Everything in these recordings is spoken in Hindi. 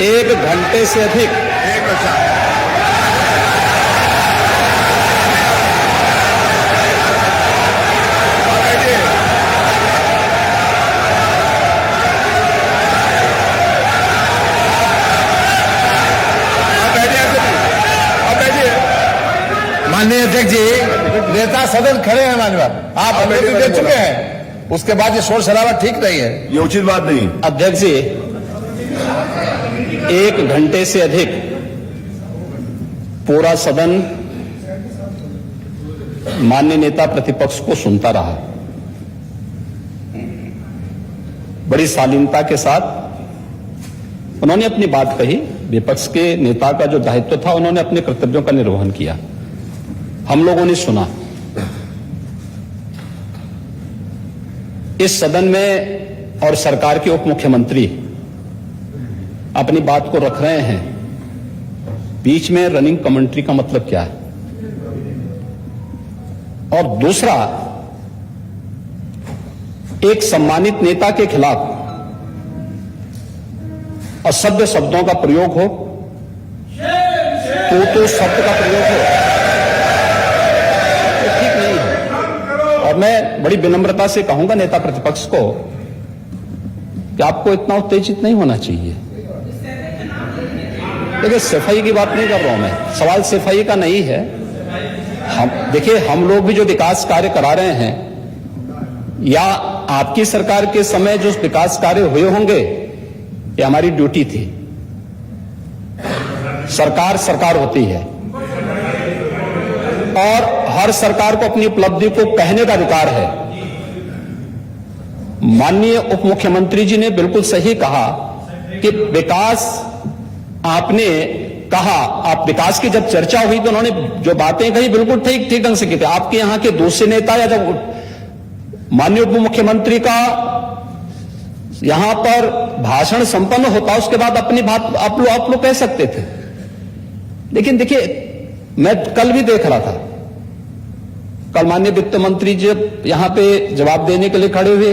1 घंटे से अधिक माननीय अध्यक्ष जी, नेता सदन खड़े हैं माननीय, आप अनुमति दे चुके हैं, उसके बाद ये शोर शराबा ठीक नहीं है, ये उचित बात नहीं। अध्यक्ष जी 1 घंटे से अधिक पूरा सदन माननीय नेता प्रतिपक्ष को सुनता रहा। बड़ी शालीनता के साथ उन्होंने अपनी बात कही। विपक्ष के नेता का जो दायित्व था, उन्होंने अपने कर्तव्यों का निर्वहन किया। हम लोगों ने सुना। इस सदन में और सरकार के उप मुख्यमंत्री अपनी बात को रख रहे हैं, बीच में रनिंग कमेंट्री का मतलब क्या है? और दूसरा, एक सम्मानित नेता के खिलाफ असभ्य शब्दों का प्रयोग हो, तो शब्द का प्रयोग हो, तो ठीक नहीं है। और मैं बड़ी विनम्रता से कहूंगा नेता प्रतिपक्ष को कि आपको इतना उत्तेजित नहीं होना चाहिए। देखिए, सफाई की बात नहीं कर रहा हूं मैं, सवाल सफाई का नहीं है। देखिए, हम लोग भी जो विकास कार्य करा रहे हैं, या आपकी सरकार के समय जो विकास कार्य हुए होंगे, ये हमारी ड्यूटी थी। सरकार सरकार होती है और हर सरकार को अपनी उपलब्धि को कहने का अधिकार है। माननीय उप मुख्यमंत्री जी ने बिल्कुल सही कहा कि विकास, आपने कहा, आप विकास की जब चर्चा हुई तो उन्होंने जो बातें कही बिल्कुल ठीक ढंग से की थी। आपके यहां के दूसरे नेता या जब माननीय उप मुख्यमंत्री का यहां पर भाषण संपन्न होता, उसके बाद अपनी बात आप लोग कह सकते थे। लेकिन देखिए, मैं कल भी देख रहा था, कल माननीय वित्त मंत्री जी यहां पे जवाब देने के लिए खड़े हुए,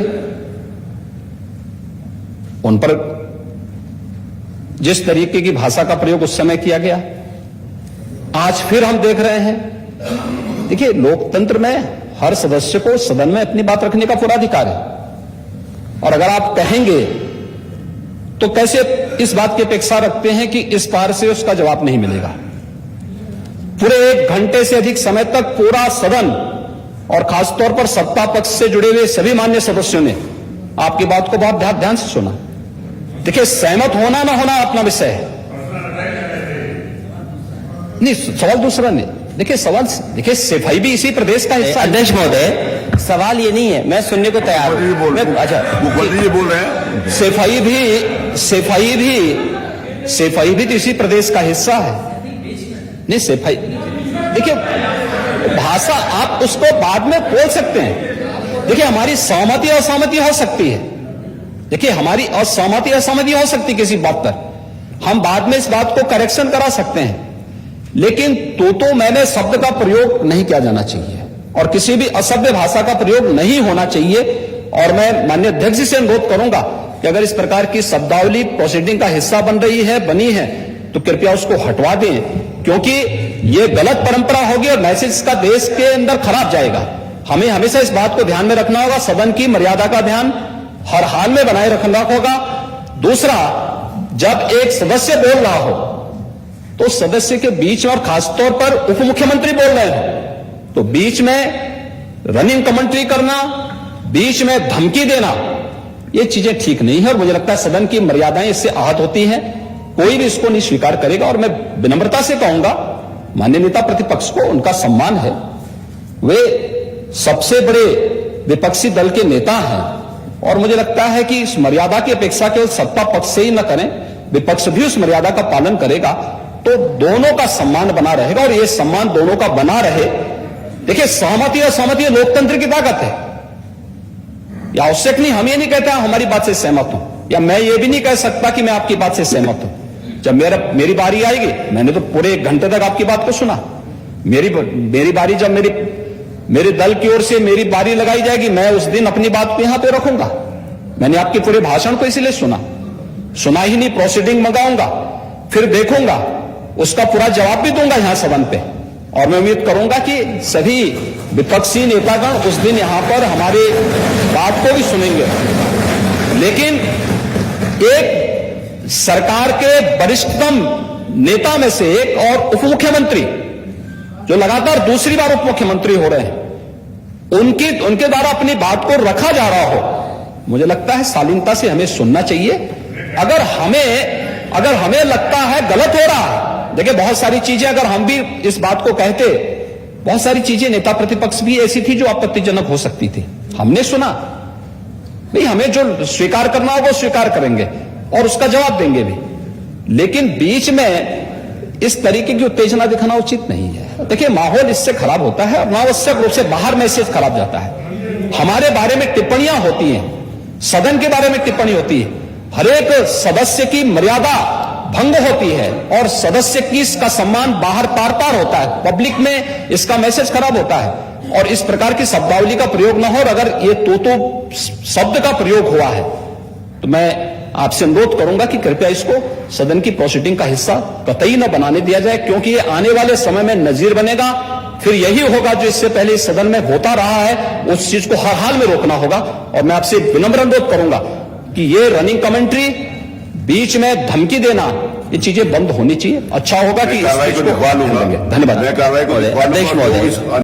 उन पर जिस तरीके की भाषा का प्रयोग उस समय किया गया, आज फिर हम देख रहे हैं। देखिए, लोकतंत्र में हर सदस्य को सदन में अपनी बात रखने का पूरा अधिकार है, और अगर आप कहेंगे तो कैसे इस बात की अपेक्षा रखते हैं कि इस पार से उसका जवाब नहीं मिलेगा? पूरे 1 घंटे से अधिक समय तक पूरा सदन और खासतौर पर सत्ता पक्ष से जुड़े हुए सभी मान्य सदस्यों ने आपकी बात को बहुत ध्यान से सुना। देखिए, सहमत होना ना होना अपना विषय है, नहीं, सवाल दूसरा नहीं। देखिए, सवाल, देखिए, सफाई भी इसी प्रदेश का हिस्सा। अध्यक्ष महोदय, सवाल ये नहीं है, मैं सुनने को तैयार हूं। अच्छा, मुख्यमंत्री जी बोल रहे हैं, सफाई भी तो इसी प्रदेश का हिस्सा है। नहीं, सफाई, देखिए, भाषा आप उसको बाद में बोल सकते हैं। देखिए, हमारी सहमति असहमति हो सकती है। देखिए, हमारी असहमति असहमति हो सकती है किसी बात पर, हम बाद में इस बात को करेक्शन करा सकते हैं। लेकिन तो मैंने शब्द का प्रयोग नहीं किया जाना चाहिए, और किसी भी असभ्य भाषा का प्रयोग नहीं होना चाहिए। और मैं माननीय अध्यक्ष जी से अनुरोध करूंगा कि अगर इस प्रकार की शब्दावली प्रोसीडिंग का हिस्सा बनी है, तो कृपया उसको हटवा दें, क्योंकि यह गलत परंपरा होगी और मैसेज का देश के अंदर खराब जाएगा। हमें हमेशा इस बात को ध्यान में रखना होगा, सदन की मर्यादा का ध्यान हर हाल में बनाए रखना होगा। दूसरा, जब एक सदस्य बोल रहा हो तो सदस्य के बीच में, और खासतौर पर उप मुख्यमंत्री बोल रहे हैं, तो बीच में रनिंग कमेंट्री करना, बीच में धमकी देना, ये चीजें ठीक नहीं है। और मुझे लगता है सदन की मर्यादाएं इससे आहत होती हैं, कोई भी इसको नहीं स्वीकार करेगा। और मैं विनम्रता से कहूंगा, माननीय नेता प्रतिपक्ष को उनका सम्मान है, वे सबसे बड़े विपक्षी दल के नेता हैं, और मुझे लगता है कि इस मर्यादा की अपेक्षा केवल सत्ता पक्ष से ही न करें, विपक्ष भी उस मर्यादा का पालन करेगा, तो दोनों का सम्मान बना रहेगा। और ये सम्मान दोनों का बना रहे। देखिए, सहमति और सहमति लोकतंत्र की ताकत है, या आवश्यक नहीं, हम ये नहीं कहते हमारी बात से सहमत हूं, या मैं ये भी नहीं कह सकता कि मैं आपकी बात से सहमत हूं। जब मेरी बारी आएगी, मैंने तो पूरे 1 घंटे तक आपकी बात को सुना, मेरी बारी जब मेरे दल की ओर से मेरी बारी लगाई जाएगी, मैं उस दिन अपनी बात को यहां पे रखूंगा। मैंने आपके पूरे भाषण को इसीलिए सुना, सुना ही नहीं, प्रोसीडिंग मंगाऊंगा, फिर देखूंगा, उसका पूरा जवाब भी दूंगा यहां सदन पे। और मैं उम्मीद करूंगा कि सभी विपक्षी नेतागण उस दिन यहां पर हमारी बात को भी सुनेंगे। लेकिन एक सरकार के वरिष्ठतम नेता में से एक और उप मुख्यमंत्री जो लगातार दूसरी बार उप मुख्यमंत्री हो रहे हैं, उनके द्वारा अपनी बात को रखा जा रहा हो, मुझे लगता है शालीनता से हमें सुनना चाहिए। अगर हमें लगता है गलत हो रहा है, देखिए बहुत सारी चीजें अगर हम भी इस बात को कहते, बहुत सारी चीजें नेता प्रतिपक्ष भी ऐसी थी जो आपत्तिजनक हो सकती थी, हमने सुना। भाई हमें जो स्वीकार करना हो वो स्वीकार करेंगे और उसका जवाब देंगे भी, लेकिन बीच में इस तरीके की उत्तेजना दिखाना उचित नहीं है। देखिए माहौल इससे खराब होता है और अनावश्यक रूप से बाहर मैसेज खराब जाता है। हमारे बारे में टिप्पणियां होती हैं, सदन के बारे में टिप्पणी होती है, हर एक सदस्य की मर्यादा भंग होती है और सदस्य की इसका सम्मान बाहर पार पार होता है, पब्लिक में इसका मैसेज खराब होता है और इस प्रकार की शब्दावली का प्रयोग न हो। और अगर ये तो शब्द का प्रयोग हुआ है तो मैं आपसे अनुरोध करूंगा कि कृपया इसको सदन की प्रोसीडिंग का हिस्सा कतई न बनाने दिया जाए, क्योंकि ये आने वाले समय में नजीर बनेगा। फिर यही होगा जो इससे पहले इस सदन में होता रहा है, उस चीज को हर हाल में रोकना होगा। और मैं आपसे विनम्र अनुरोध करूंगा कि ये रनिंग कमेंट्री, बीच में धमकी देना, ये चीजें बंद होनी चाहिए। अच्छा होगा कि इस चीज को लिखवा लूंगा। धन्यवाद मैं कार्रवाई को लिखवा लूंगा। अध्यक्ष महोदय।